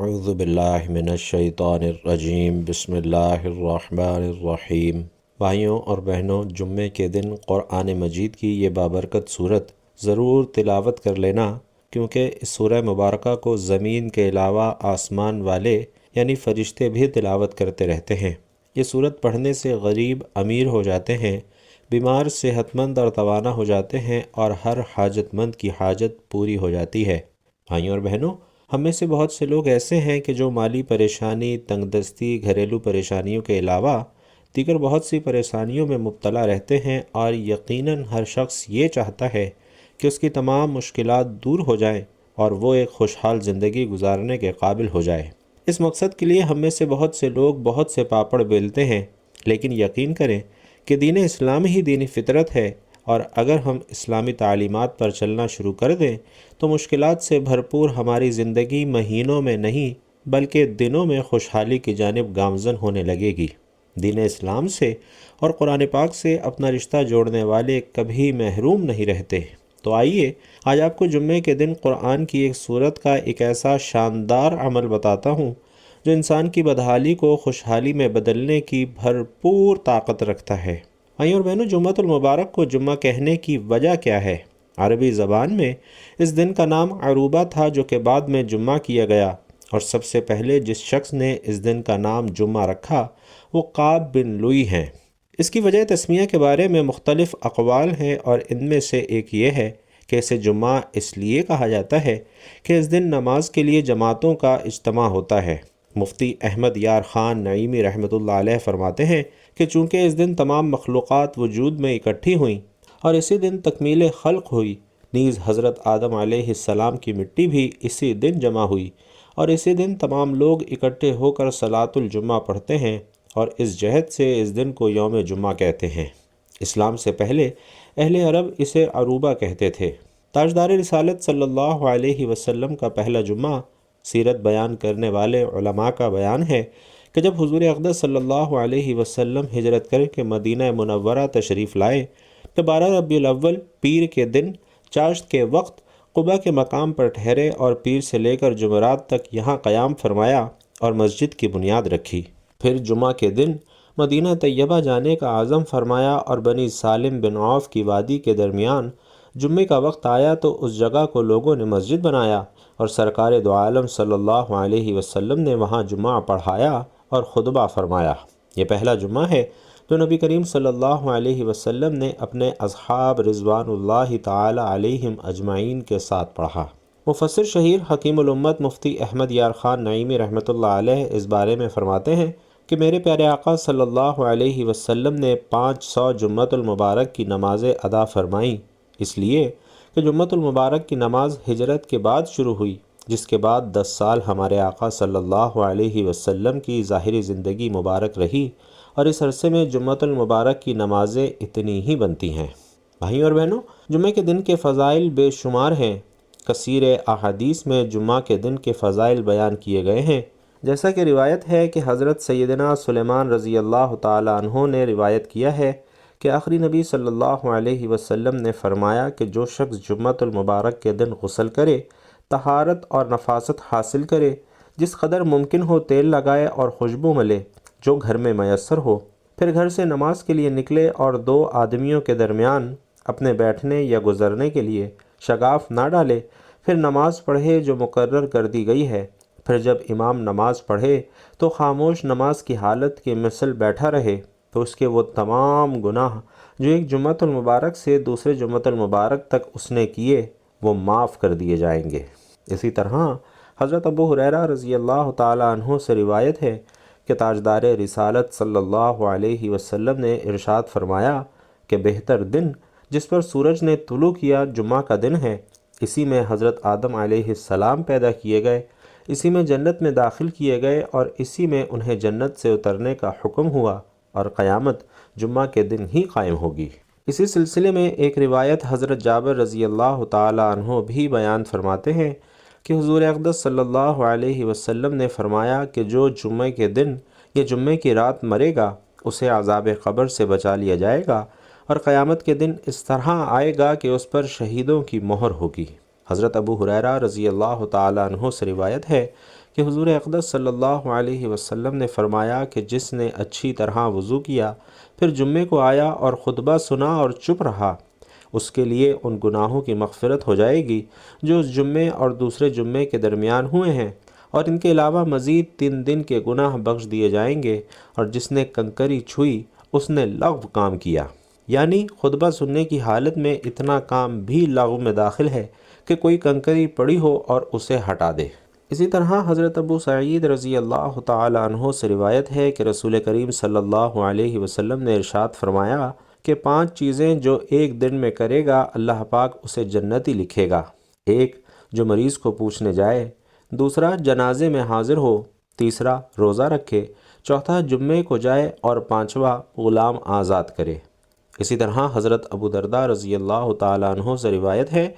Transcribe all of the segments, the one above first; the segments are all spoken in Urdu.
اعوذ باللہ من الشیطان الرجیم بسم اللہ الرحمن الرحیم۔ بھائیوں اور بہنوں، جمعے کے دن قرآن مجید کی یہ بابرکت صورت ضرور تلاوت کر لینا، کیونکہ اس سورہ مبارکہ کو زمین کے علاوہ آسمان والے یعنی فرشتے بھی تلاوت کرتے رہتے ہیں۔ یہ صورت پڑھنے سے غریب امیر ہو جاتے ہیں، بیمار صحت مند اور توانا ہو جاتے ہیں، اور ہر حاجت مند کی حاجت پوری ہو جاتی ہے۔ بھائیوں اور بہنوں، ہم میں سے بہت سے لوگ ایسے ہیں کہ جو مالی پریشانی، تنگ دستی، گھریلو پریشانیوں کے علاوہ دیگر بہت سی پریشانیوں میں مبتلا رہتے ہیں، اور یقیناً ہر شخص یہ چاہتا ہے کہ اس کی تمام مشکلات دور ہو جائیں اور وہ ایک خوشحال زندگی گزارنے کے قابل ہو جائے۔ اس مقصد کے لیے ہم میں سے بہت سے لوگ بہت سے پاپڑ بیلتے ہیں، لیکن یقین کریں کہ دین اسلام ہی دین فطرت ہے، اور اگر ہم اسلامی تعلیمات پر چلنا شروع کر دیں تو مشکلات سے بھرپور ہماری زندگی مہینوں میں نہیں بلکہ دنوں میں خوشحالی کی جانب گامزن ہونے لگے گی۔ دین اسلام سے اور قرآن پاک سے اپنا رشتہ جوڑنے والے کبھی محروم نہیں رہتے۔ تو آئیے آج آپ کو جمعے کے دن قرآن کی ایک سورت کا ایک ایسا شاندار عمل بتاتا ہوں جو انسان کی بدحالی کو خوشحالی میں بدلنے کی بھرپور طاقت رکھتا ہے۔ بھائیوں اور بہنوں، جمعۃ المبارک کو جمعہ کہنے کی وجہ کیا ہے؟ عربی زبان میں اس دن کا نام عروبہ تھا، جو کہ بعد میں جمعہ کیا گیا، اور سب سے پہلے جس شخص نے اس دن کا نام جمعہ رکھا وہ قاب بن لوئی ہیں۔ اس کی وجہ تسمیہ کے بارے میں مختلف اقوال ہیں، اور ان میں سے ایک یہ ہے کہ اسے جمعہ اس لیے کہا جاتا ہے کہ اس دن نماز کے لیے جماعتوں کا اجتماع ہوتا ہے۔ مفتی احمد یار خان نعیمی رحمۃ اللہ علیہ فرماتے ہیں کہ چونکہ اس دن تمام مخلوقات وجود میں اکٹھی ہوئیں اور اسی دن تکمیل خلق ہوئی، نیز حضرت آدم علیہ السلام کی مٹی بھی اسی دن جمع ہوئی، اور اسی دن تمام لوگ اکٹھے ہو کر صلاۃ الجمعہ پڑھتے ہیں، اور اس جہت سے اس دن کو یوم جمعہ کہتے ہیں۔ اسلام سے پہلے اہل عرب اسے عروبہ کہتے تھے۔ تاجدار رسالت صلی اللہ علیہ وسلم کا پہلا جمعہ، سیرت بیان کرنے والے علماء کا بیان ہے کہ جب حضور اقدس صلی اللہ علیہ وسلم ہجرت کر کے مدینہ منورہ تشریف لائے تو 12 ربیع الاول پیر کے دن چاشت کے وقت قباء کے مقام پر ٹھہرے، اور پیر سے لے کر جمعرات تک یہاں قیام فرمایا اور مسجد کی بنیاد رکھی۔ پھر جمعہ کے دن مدینہ طیبہ جانے کا عزم فرمایا، اور بنی سالم بن عوف کی وادی کے درمیان جمعے کا وقت آیا تو اس جگہ کو لوگوں نے مسجد بنایا، اور سرکار دو عالم صلی اللہ علیہ وسلم نے وہاں جمعہ پڑھایا اور خطبہ فرمایا۔ یہ پہلا جمعہ ہے جو نبی کریم صلی اللہ علیہ وسلم نے اپنے اصحاب رضوان اللہ تعالی علیہم اجمعین کے ساتھ پڑھا۔ مفسر شہیر حکیم الامت مفتی احمد یار خان نعیمی رحمۃ اللہ علیہ اس بارے میں فرماتے ہیں کہ میرے پیارے آقا صلی اللہ علیہ وسلم نے 500 جمعۃ المبارک کی نمازیں ادا فرمائیں، اس لیے کہ جمعۃ المبارک کی نماز ہجرت کے بعد شروع ہوئی، جس کے بعد 10 سال ہمارے آقا صلی اللہ علیہ وسلم کی ظاہری زندگی مبارک رہی، اور اس عرصے میں جمعۃ المبارک کی نمازیں اتنی ہی بنتی ہیں۔ بھائیوں اور بہنوں، جمعے کے دن کے فضائل بے شمار ہیں۔ کثیر احادیث میں جمعہ کے دن کے فضائل بیان کیے گئے ہیں، جیسا کہ روایت ہے کہ حضرت سیدنا سلیمان رضی اللہ تعالی عنہ نے روایت کیا ہے کہ آخری نبی صلی اللہ علیہ وسلم نے فرمایا کہ جو شخص جمعۃ المبارک کے دن غسل کرے، طہارت اور نفاست حاصل کرے، جس قدر ممکن ہو تیل لگائے اور خوشبو ملے جو گھر میں میسر ہو، پھر گھر سے نماز کے لیے نکلے اور 2 آدمیوں کے درمیان اپنے بیٹھنے یا گزرنے کے لیے شگاف نہ ڈالے، پھر نماز پڑھے جو مقرر کر دی گئی ہے، پھر جب امام نماز پڑھے تو خاموش نماز کی حالت کے مثل بیٹھا رہے، تو اس کے وہ تمام گناہ جو ایک جمعۃ المبارک سے دوسرے جمعۃ المبارک تک اس نے کیے وہ معاف کر دیے جائیں گے۔ اسی طرح حضرت ابو ہریرہ رضی اللہ تعالی عنہ سے روایت ہے کہ تاجدار رسالت صلی اللہ علیہ وسلم نے ارشاد فرمایا کہ بہتر دن جس پر سورج نے طلوع کیا جمعہ کا دن ہے، اسی میں حضرت آدم علیہ السلام پیدا کیے گئے، اسی میں جنت میں داخل کیے گئے، اور اسی میں انہیں جنت سے اترنے کا حکم ہوا، اور قیامت جمعہ کے دن ہی قائم ہوگی۔ اسی سلسلے میں ایک روایت حضرت جابر رضی اللہ تعالی عنہ بھی بیان فرماتے ہیں کہ حضور اقدس صلی اللہ علیہ وسلم نے فرمایا کہ جو جمعے کے دن یا جمعے کی رات مرے گا اسے عذاب قبر سے بچا لیا جائے گا، اور قیامت کے دن اس طرح آئے گا کہ اس پر شہیدوں کی مہر ہوگی۔ حضرت ابو ہریرہ رضی اللہ تعالی عنہ سے روایت ہے کہ حضور اقدس صلی اللہ علیہ وسلم نے فرمایا کہ جس نے اچھی طرح وضو کیا پھر جمعے کو آیا اور خطبہ سنا اور چپ رہا، اس کے لیے ان گناہوں کی مغفرت ہو جائے گی جو اس جمعے اور دوسرے جمعے کے درمیان ہوئے ہیں، اور ان کے علاوہ مزید 3 دن کے گناہ بخش دیے جائیں گے۔ اور جس نے کنکری چھوئی اس نے لغو کام کیا، یعنی خطبہ سننے کی حالت میں اتنا کام بھی لغو میں داخل ہے کہ کوئی کنکری پڑی ہو اور اسے ہٹا دے۔ اسی طرح حضرت ابو سعید رضی اللہ تعالی عنہ سے روایت ہے کہ رسول کریم صلی اللہ علیہ وسلم نے ارشاد فرمایا کہ 5 چیزیں جو ایک دن میں کرے گا اللہ پاک اسے جنتی لکھے گا۔ 1، جو مریض کو پوچھنے جائے، 2، جنازے میں حاضر ہو، 3، روزہ رکھے، 4، جمعے کو جائے، اور 5واں غلام آزاد کرے۔ اسی طرح حضرت ابو درداء رضی اللہ تعالی عنہ سے روایت ہے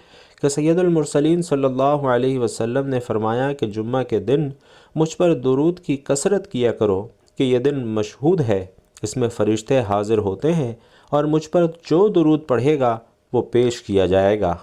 کہ سید المرسلین صلی اللہ علیہ وسلم نے فرمایا کہ جمعہ کے دن مجھ پر درود کی کثرت کیا کرو کہ یہ دن مشہود ہے، اس میں فرشتے حاضر ہوتے ہیں اور مجھ پر جو درود پڑھے گا وہ پیش کیا جائے گا۔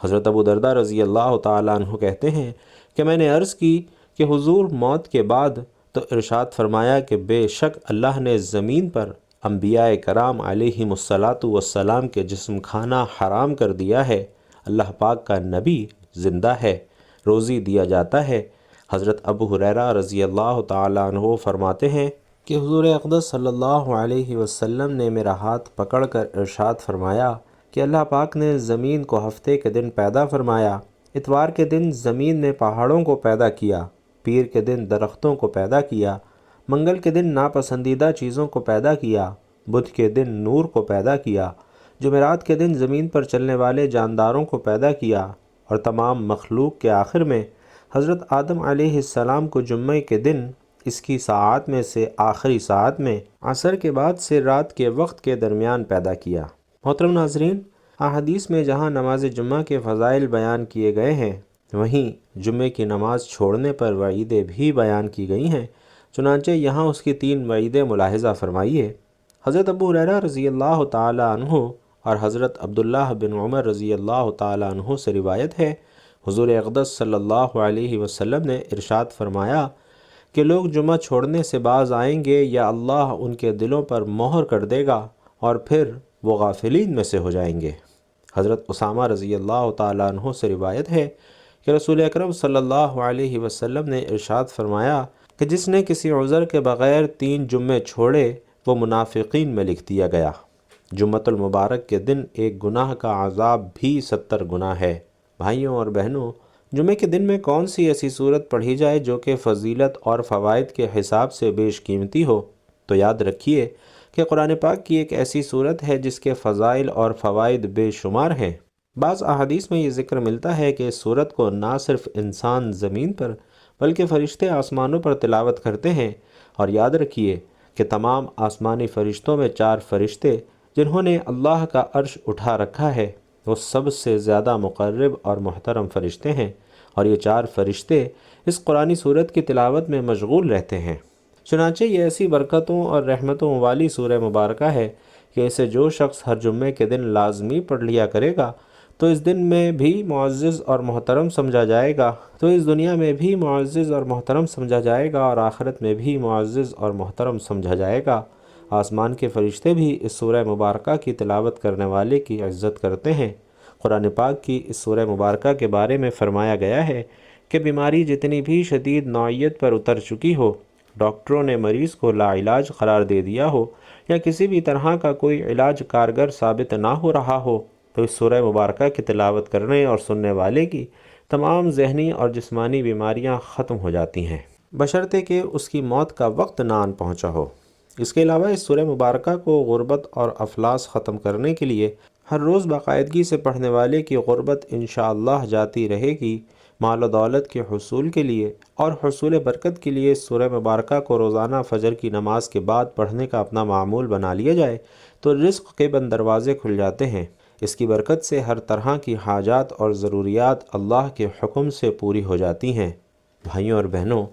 حضرت ابو درداء رضی اللہ تعالیٰ عنہ کہتے ہیں کہ میں نے عرض کی کہ حضور موت کے بعد، تو ارشاد فرمایا کہ بے شک اللہ نے زمین پر انبیاء کرام علیہم الصلاۃ والسلام کے جسم کھانا حرام کر دیا ہے، اللہ پاک کا نبی زندہ ہے، روزی دیا جاتا ہے۔ حضرت ابو ہریرہ رضی اللہ تعالیٰ عنہ فرماتے ہیں کہ حضور اقدس صلی اللہ علیہ وسلم نے میرا ہاتھ پکڑ کر ارشاد فرمایا کہ اللہ پاک نے زمین کو ہفتے کے دن پیدا فرمایا، اتوار کے دن زمین میں پہاڑوں کو پیدا کیا، پیر کے دن درختوں کو پیدا کیا، منگل کے دن ناپسندیدہ چیزوں کو پیدا کیا، بدھ کے دن نور کو پیدا کیا، جمعرات کے دن زمین پر چلنے والے جانداروں کو پیدا کیا، اور تمام مخلوق کے آخر میں حضرت آدم علیہ السلام کو جمعے کے دن اس کی ساعات میں سے آخری ساعت میں عصر کے بعد سے رات کے وقت کے درمیان پیدا کیا۔ محترم ناظرین، احادیث میں جہاں نماز جمعہ کے فضائل بیان کیے گئے ہیں، وہیں جمعے کی نماز چھوڑنے پر وعیدیں بھی بیان کی گئی ہیں۔ چنانچہ یہاں اس کی 3 وعیدیں ملاحظہ فرمائیے۔ حضرت ابو ہریرہ رضی اللہ تعالی عنہ اور حضرت عبداللہ بن عمر رضی اللہ تعالی عنہ سے روایت ہے، حضور اقدس صلی اللہ علیہ وسلم نے ارشاد فرمایا کہ لوگ جمعہ چھوڑنے سے باز آئیں گے یا اللہ ان کے دلوں پر مہر کر دے گا اور پھر وہ غافلین میں سے ہو جائیں گے۔ حضرت اسامہ رضی اللہ تعالی عنہ سے روایت ہے کہ رسول اکرم صلی اللہ علیہ وسلم نے ارشاد فرمایا کہ جس نے کسی عذر کے بغیر 3 جمعے چھوڑے وہ منافقین میں لکھ دیا گیا۔ جمعۃ المبارک کے دن ایک گناہ کا عذاب بھی 70 گنا ہے۔ بھائیوں اور بہنوں، جمعے کے دن میں کون سی ایسی صورت پڑھی جائے جو کہ فضیلت اور فوائد کے حساب سے بیش قیمتی ہو؟ تو یاد رکھیے کہ قرآن پاک کی ایک ایسی صورت ہے جس کے فضائل اور فوائد بے شمار ہیں۔ بعض احادیث میں یہ ذکر ملتا ہے کہ اس صورت کو نہ صرف انسان زمین پر بلکہ فرشتے آسمانوں پر تلاوت کرتے ہیں، اور یاد رکھیے کہ تمام آسمانی فرشتوں میں 4 فرشتے جنہوں نے اللہ کا عرش اٹھا رکھا ہے وہ سب سے زیادہ مقرب اور محترم فرشتے ہیں، اور یہ 4 فرشتے اس قرآنی صورت کی تلاوت میں مشغول رہتے ہیں۔ چنانچہ یہ ایسی برکتوں اور رحمتوں والی سورہ مبارکہ ہے کہ اسے جو شخص ہر جمعے کے دن لازمی پڑھ لیا کرے گا تو اس دن میں بھی معزز اور محترم سمجھا جائے گا، تو اس دنیا میں بھی معزز اور محترم سمجھا جائے گا، اور آخرت میں بھی معزز اور محترم سمجھا جائے گا۔ آسمان کے فرشتے بھی اس سورہ مبارکہ کی تلاوت کرنے والے کی عزت کرتے ہیں۔ قرآن پاک کی اس سورہ مبارکہ کے بارے میں فرمایا گیا ہے کہ بیماری جتنی بھی شدید نوعیت پر اتر چکی ہو، ڈاکٹروں نے مریض کو لا علاج قرار دے دیا ہو، یا کسی بھی طرح کا کوئی علاج کارگر ثابت نہ ہو رہا ہو، تو اس سورہ مبارکہ کی تلاوت کرنے اور سننے والے کی تمام ذہنی اور جسمانی بیماریاں ختم ہو جاتی ہیں، بشرطے کہ اس کی موت کا وقت نہ آن پہنچا ہو۔ اس کے علاوہ اس سورہ مبارکہ کو غربت اور افلاس ختم کرنے کے لیے ہر روز باقاعدگی سے پڑھنے والے کی غربت انشاءاللہ جاتی رہے گی۔ مال و دولت کے حصول کے لیے اور حصول برکت کے لیے اس سورہ مبارکہ کو روزانہ فجر کی نماز کے بعد پڑھنے کا اپنا معمول بنا لیا جائے تو رزق کے بند دروازے کھل جاتے ہیں۔ اس کی برکت سے ہر طرح کی حاجات اور ضروریات اللہ کے حکم سے پوری ہو جاتی ہیں۔ بھائیوں اور بہنوں،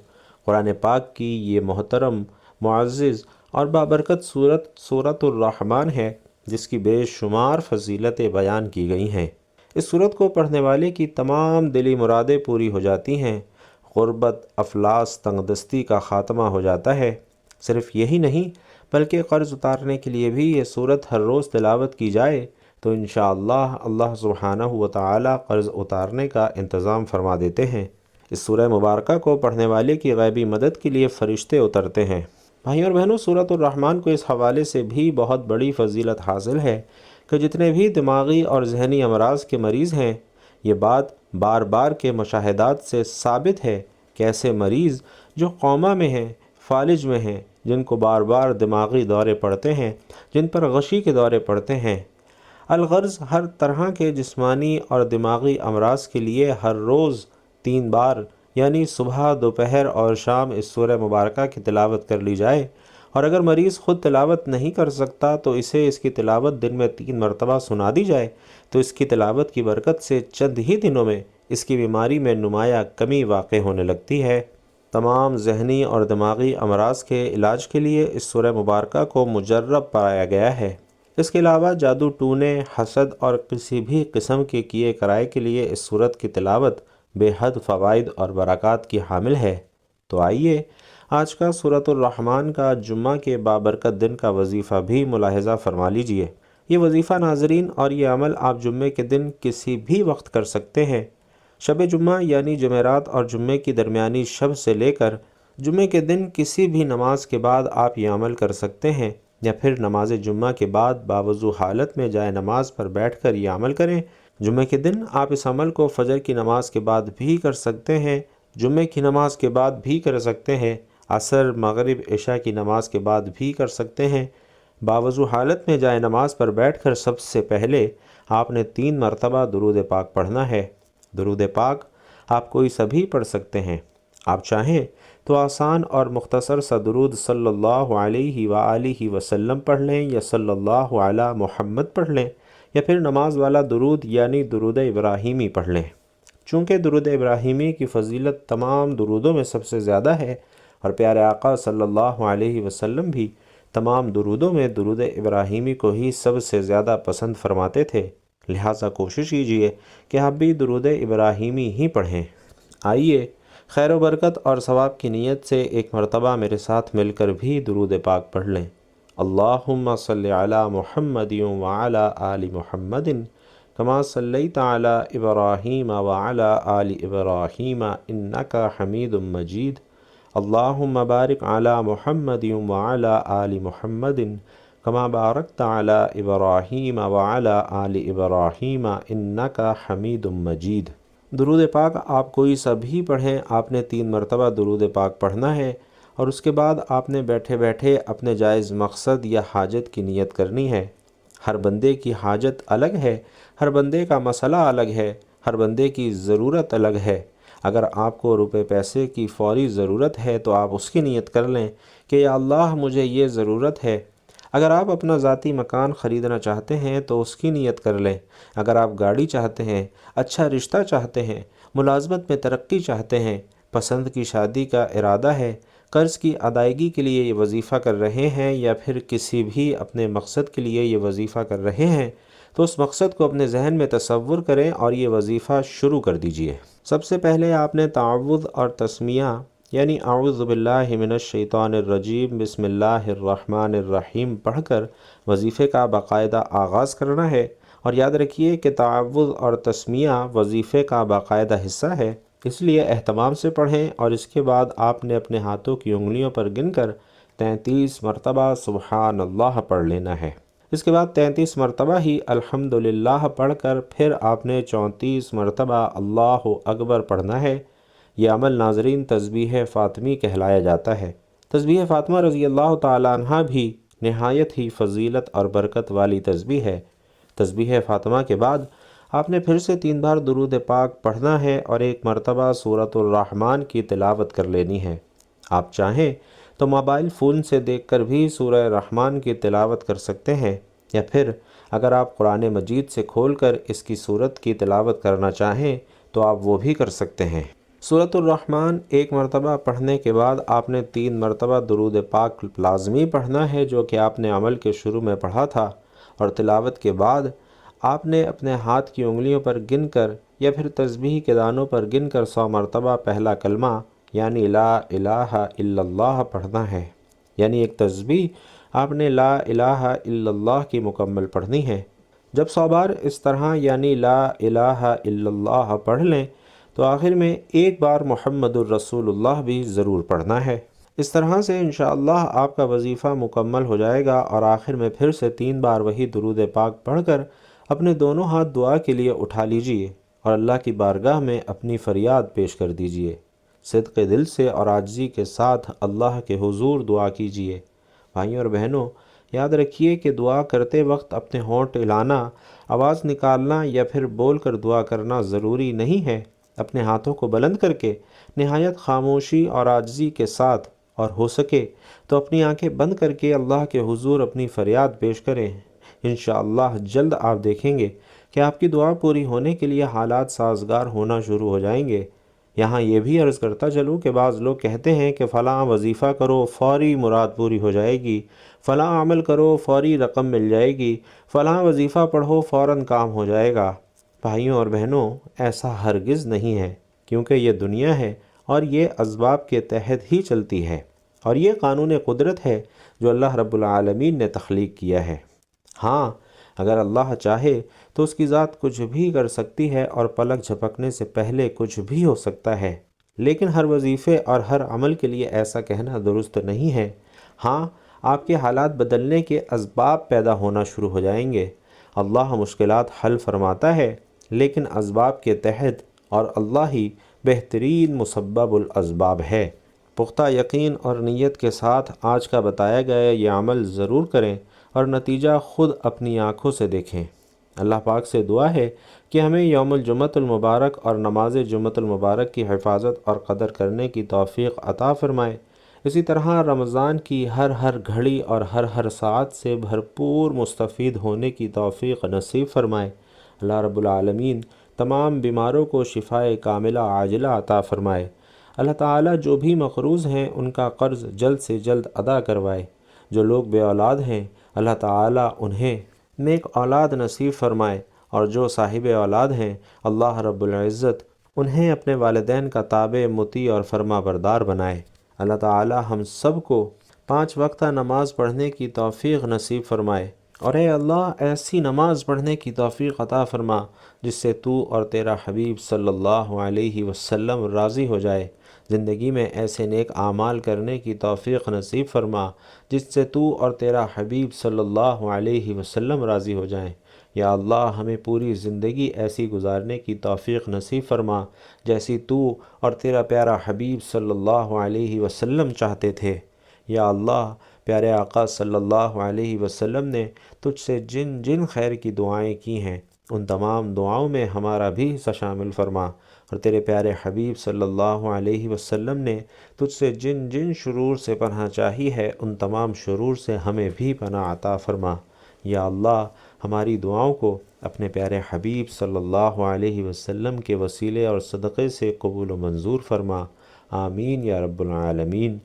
قرآن پاک کی یہ محترم، معزز اور بابرکت سورۃ الرحمن ہے جس کی بے شمار فضیلتیں بیان کی گئی ہیں۔ اس سورت کو پڑھنے والے کی تمام دلی مرادیں پوری ہو جاتی ہیں، غربت، افلاس، تنگ دستی کا خاتمہ ہو جاتا ہے۔ صرف یہی نہیں بلکہ قرض اتارنے کے لیے بھی یہ صورت ہر روز تلاوت کی جائے تو انشاءاللہ اللہ سبحانہ و تعالی قرض اتارنے کا انتظام فرما دیتے ہیں۔ اس سورہ مبارکہ کو پڑھنے والے کی غیبی مدد کے لیے فرشتے اترتے ہیں۔ بھائیوں اور بہنوں، سورۃ الرحمن کو اس حوالے سے بھی بہت بڑی فضیلت حاصل ہے کہ جتنے بھی دماغی اور ذہنی امراض کے مریض ہیں، یہ بات بار بار کے مشاہدات سے ثابت ہے کہ ایسے مریض جو کوما میں ہیں، فالج میں ہیں، جن کو بار بار دماغی دورے پڑتے ہیں، جن پر غشی کے دورے پڑتے ہیں، الغرض ہر طرح کے جسمانی اور دماغی امراض کے لیے ہر روز 3 بار یعنی صبح، دوپہر اور شام اس سورہ مبارکہ کی تلاوت کر لی جائے، اور اگر مریض خود تلاوت نہیں کر سکتا تو اسے اس کی تلاوت دن میں 3 مرتبہ سنا دی جائے تو اس کی تلاوت کی برکت سے چند ہی دنوں میں اس کی بیماری میں نمایاں کمی واقع ہونے لگتی ہے۔ تمام ذہنی اور دماغی امراض کے علاج کے لیے اس سورہ مبارکہ کو مجرب پایا گیا ہے۔ اس کے علاوہ جادو ٹونے، حسد اور کسی بھی قسم کے کیے کرائے کے لیے اس سورت کی تلاوت بے حد فوائد اور برکات کی حامل ہے۔ تو آئیے آج کا سورۃ الرحمن کا جمعہ کے بابرکت دن کا وظیفہ بھی ملاحظہ فرما لیجئے۔ یہ وظیفہ ناظرین اور یہ عمل آپ جمعے کے دن کسی بھی وقت کر سکتے ہیں۔ شب جمعہ یعنی جمعرات اور جمعے کی درمیانی شب سے لے کر جمعے کے دن کسی بھی نماز کے بعد آپ یہ عمل کر سکتے ہیں، یا پھر نماز جمعہ کے بعد باوضو حالت میں جائے نماز پر بیٹھ کر یہ عمل کریں۔ جمعے کے دن آپ اس عمل کو فجر کی نماز کے بعد بھی کر سکتے ہیں، جمعے کی نماز کے بعد بھی کر سکتے ہیں، عصر، مغرب، عشاء کی نماز کے بعد بھی کر سکتے ہیں۔ باوضو حالت میں جائے نماز پر بیٹھ کر سب سے پہلے آپ نے 3 مرتبہ درود پاک پڑھنا ہے۔ درود پاک آپ کوئی سا بھی پڑھ سکتے ہیں۔ آپ چاہیں تو آسان اور مختصر سا درود صلی اللہ علیہ وآلہ وسلم پڑھ لیں، یا صلی اللہ علی محمد پڑھ لیں، یا پھر نماز والا درود یعنی درود ابراہیمی پڑھ لیں۔ چونکہ درود ابراہیمی کی فضیلت تمام درودوں میں سب سے زیادہ ہے، اور پیارے آقا صلی اللہ علیہ وسلم بھی تمام درودوں میں درود ابراہیمی کو ہی سب سے زیادہ پسند فرماتے تھے، لہٰذا کوشش کیجیے کہ آپ بھی درود ابراہیمی ہی پڑھیں۔ آئیے خیر و برکت اور ثواب کی نیت سے ایک مرتبہ میرے ساتھ مل کر بھی درود پاک پڑھ لیں۔ اللہم صلی علی محمد وعلی آل محمد کما صلیت علی ابراہیم وعلی آل ابراہیم انک حمید مجید۔ اللہم بارک علی محمد وعلی آل محمد کما بارکت علی ابراہیم وعلی آل ابراہیم انک حمید مجید۔ درود پاک آپ کوئی سا بھی پڑھیں، آپ نے 3 مرتبہ درود پاک پڑھنا ہے، اور اس کے بعد آپ نے بیٹھے بیٹھے اپنے جائز مقصد یا حاجت کی نیت کرنی ہے۔ ہر بندے کی حاجت الگ ہے، ہر بندے کا مسئلہ الگ ہے، ہر بندے کی ضرورت الگ ہے۔ اگر آپ کو روپے پیسے کی فوری ضرورت ہے تو آپ اس کی نیت کر لیں کہ یا اللہ مجھے یہ ضرورت ہے۔ اگر آپ اپنا ذاتی مکان خریدنا چاہتے ہیں تو اس کی نیت کر لیں۔ اگر آپ گاڑی چاہتے ہیں، اچھا رشتہ چاہتے ہیں، ملازمت میں ترقی چاہتے ہیں، پسند کی شادی کا ارادہ ہے، قرض کی ادائیگی کے لیے یہ وظیفہ کر رہے ہیں، یا پھر کسی بھی اپنے مقصد کے لیے یہ وظیفہ کر رہے ہیں، تو اس مقصد کو اپنے ذہن میں تصور کریں اور یہ وظیفہ شروع کر دیجئے۔ سب سے پہلے آپ نے تعوذ اور تسمیہ یعنی اعوذ باللہ من الشیطان الرجیم بسم اللہ الرحمن الرحیم پڑھ کر وظیفے کا باقاعدہ آغاز کرنا ہے، اور یاد رکھیے کہ تعوذ اور تسمیہ وظیفے کا باقاعدہ حصہ ہے، اس لیے اہتمام سے پڑھیں، اور اس کے بعد آپ نے اپنے ہاتھوں کی انگلیوں پر گن کر 33 مرتبہ سبحان اللہ پڑھ لینا ہے۔ اس کے بعد 33 مرتبہ ہی الحمدللہ پڑھ کر پھر آپ نے 34 مرتبہ اللہ اکبر پڑھنا ہے۔ یہ عمل ناظرین تسبیح فاطمی کہلایا جاتا ہے۔ تسبیح فاطمہ رضی اللہ تعالیٰ عنہا بھی نہایت ہی فضیلت اور برکت والی تسبیح ہے۔ تسبیح فاطمہ کے بعد آپ نے پھر سے 3 بار درود پاک پڑھنا ہے اور 1 مرتبہ سورۃ الرحمن کی تلاوت کر لینی ہے۔ آپ چاہیں تو موبائل فون سے دیکھ کر بھی سورہ رحمان کی تلاوت کر سکتے ہیں، یا پھر اگر آپ قرآن مجید سے کھول کر اس کی سورت کی تلاوت کرنا چاہیں تو آپ وہ بھی کر سکتے ہیں۔ سورۃ الرحمن 1 مرتبہ پڑھنے کے بعد آپ نے 3 مرتبہ درود پاک لازمی پڑھنا ہے، جو کہ آپ نے عمل کے شروع میں پڑھا تھا، اور تلاوت کے بعد آپ نے اپنے ہاتھ کی انگلیوں پر گن کر یا پھر تسبیح کے دانوں پر گن کر 100 مرتبہ پہلا کلمہ یعنی لا الہ الا اللہ پڑھنا ہے۔ یعنی ایک تسبیح آپ نے لا الہ الا اللہ کی مکمل پڑھنی ہے۔ جب 100 بار اس طرح یعنی لا الہ الا اللہ پڑھ لیں تو آخر میں ایک بار محمد الرسول اللہ بھی ضرور پڑھنا ہے۔ اس طرح سے انشاءاللہ آپ کا وظیفہ مکمل ہو جائے گا، اور آخر میں پھر سے 3 بار وہی درود پاک پڑھ کر اپنے دونوں ہاتھ دعا کے لیے اٹھا لیجئے اور اللہ کی بارگاہ میں اپنی فریاد پیش کر دیجئے۔ صدق دل سے اور عاجزی کے ساتھ اللہ کے حضور دعا کیجئے۔ بھائیوں اور بہنوں، یاد رکھیے کہ دعا کرتے وقت اپنے ہونٹ ہلانا، آواز نکالنا یا پھر بول کر دعا کرنا ضروری نہیں ہے۔ اپنے ہاتھوں کو بلند کر کے نہایت خاموشی اور عاجزی کے ساتھ، اور ہو سکے تو اپنی آنکھیں بند کر کے اللہ کے حضور اپنی فریاد پیش کریں۔ انشاءاللہ جلد آپ دیکھیں گے کہ آپ کی دعا پوری ہونے کے لیے حالات سازگار ہونا شروع ہو جائیں گے۔ یہاں یہ بھی عرض کرتا چلوں کہ بعض لوگ کہتے ہیں کہ فلاں وظیفہ کرو فوری مراد پوری ہو جائے گی، فلاں عمل کرو فوری رقم مل جائے گی، فلاں وظیفہ پڑھو فوراً کام ہو جائے گا۔ بھائیوں اور بہنوں، ایسا ہرگز نہیں ہے، کیونکہ یہ دنیا ہے اور یہ اسباب کے تحت ہی چلتی ہے، اور یہ قانون قدرت ہے جو اللہ رب العالمین نے تخلیق کیا ہے۔ ہاں، اگر اللہ چاہے تو اس کی ذات کچھ بھی کر سکتی ہے اور پلک جھپکنے سے پہلے کچھ بھی ہو سکتا ہے، لیکن ہر وظیفے اور ہر عمل کے لیے ایسا کہنا درست نہیں ہے۔ ہاں، آپ کے حالات بدلنے کے اسباب پیدا ہونا شروع ہو جائیں گے۔ اللہ مشکلات حل فرماتا ہے، لیکن اسباب کے تحت، اور اللہ ہی بہترین مسبب الاسباب ہے۔ پختہ یقین اور نیت کے ساتھ آج کا بتایا گیا یہ عمل ضرور کریں اور نتیجہ خود اپنی آنکھوں سے دیکھیں۔ اللہ پاک سے دعا ہے کہ ہمیں یوم الجمعۃ المبارک اور نماز جمعۃ المبارک کی حفاظت اور قدر کرنے کی توفیق عطا فرمائے۔ اسی طرح رمضان کی ہر گھڑی اور ہر ساعت سے بھرپور مستفید ہونے کی توفیق نصیب فرمائے۔ اللہ رب العالمین تمام بیماروں کو شفائے کاملہ عاجلہ عطا فرمائے۔ اللہ تعالیٰ جو بھی مقروض ہیں ان کا قرض جلد سے جلد ادا کروائے۔ جو لوگ بے اولاد ہیں اللہ تعالیٰ انہیں نیک اولاد نصیب فرمائے، اور جو صاحب اولاد ہیں اللہ رب العزت انہیں اپنے والدین کا تابع مطیع اور فرما بردار بنائے۔ اللہ تعالیٰ ہم سب کو 5 وقتہ نماز پڑھنے کی توفیق نصیب فرمائے، اور اے اللہ ایسی نماز پڑھنے کی توفیق عطا فرما جس سے تو اور تیرا حبیب صلی اللہ علیہ وسلم راضی ہو جائے۔ زندگی میں ایسے نیک اعمال کرنے کی توفیق نصیب فرما جس سے تو اور تیرا حبیب صلی اللہ علیہ وسلم راضی ہو جائیں۔ یا اللہ ہمیں پوری زندگی ایسی گزارنے کی توفیق نصیب فرما جیسی تو اور تیرا پیارا حبیب صلی اللہ علیہ وسلم چاہتے تھے۔ یا اللہ پیارے آقا صلی اللہ علیہ وسلم نے تجھ سے جن جن خیر کی دعائیں کی ہیں ان تمام دعاؤں میں ہمارا بھی حصہ شامل فرما، اور تیرے پیارے حبیب صلی اللہ علیہ وسلم نے تجھ سے جن جن شرور سے پناہ چاہی ہے ان تمام شرور سے ہمیں بھی پناہ عطا فرما۔ یا اللہ ہماری دعاؤں کو اپنے پیارے حبیب صلی اللہ علیہ وسلم کے وسیلے اور صدقے سے قبول و منظور فرما۔ آمین یا رب العالمین۔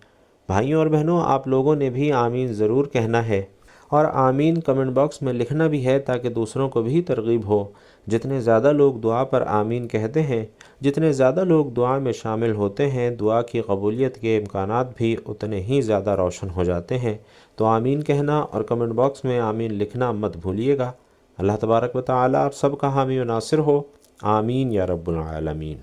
بھائیوں اور بہنوں، آپ لوگوں نے بھی آمین ضرور کہنا ہے، اور آمین کمنٹ باکس میں لکھنا بھی ہے تاکہ دوسروں کو بھی ترغیب ہو۔ جتنے زیادہ لوگ دعا پر آمین کہتے ہیں، جتنے زیادہ لوگ دعا میں شامل ہوتے ہیں، دعا کی قبولیت کے امکانات بھی اتنے ہی زیادہ روشن ہو جاتے ہیں۔ تو آمین کہنا اور کمنٹ باکس میں آمین لکھنا مت بھولیے گا۔ اللہ تبارک و تعالیٰ آپ سب کا حامی و ناصر ہو۔ آمین یا رب العالمین۔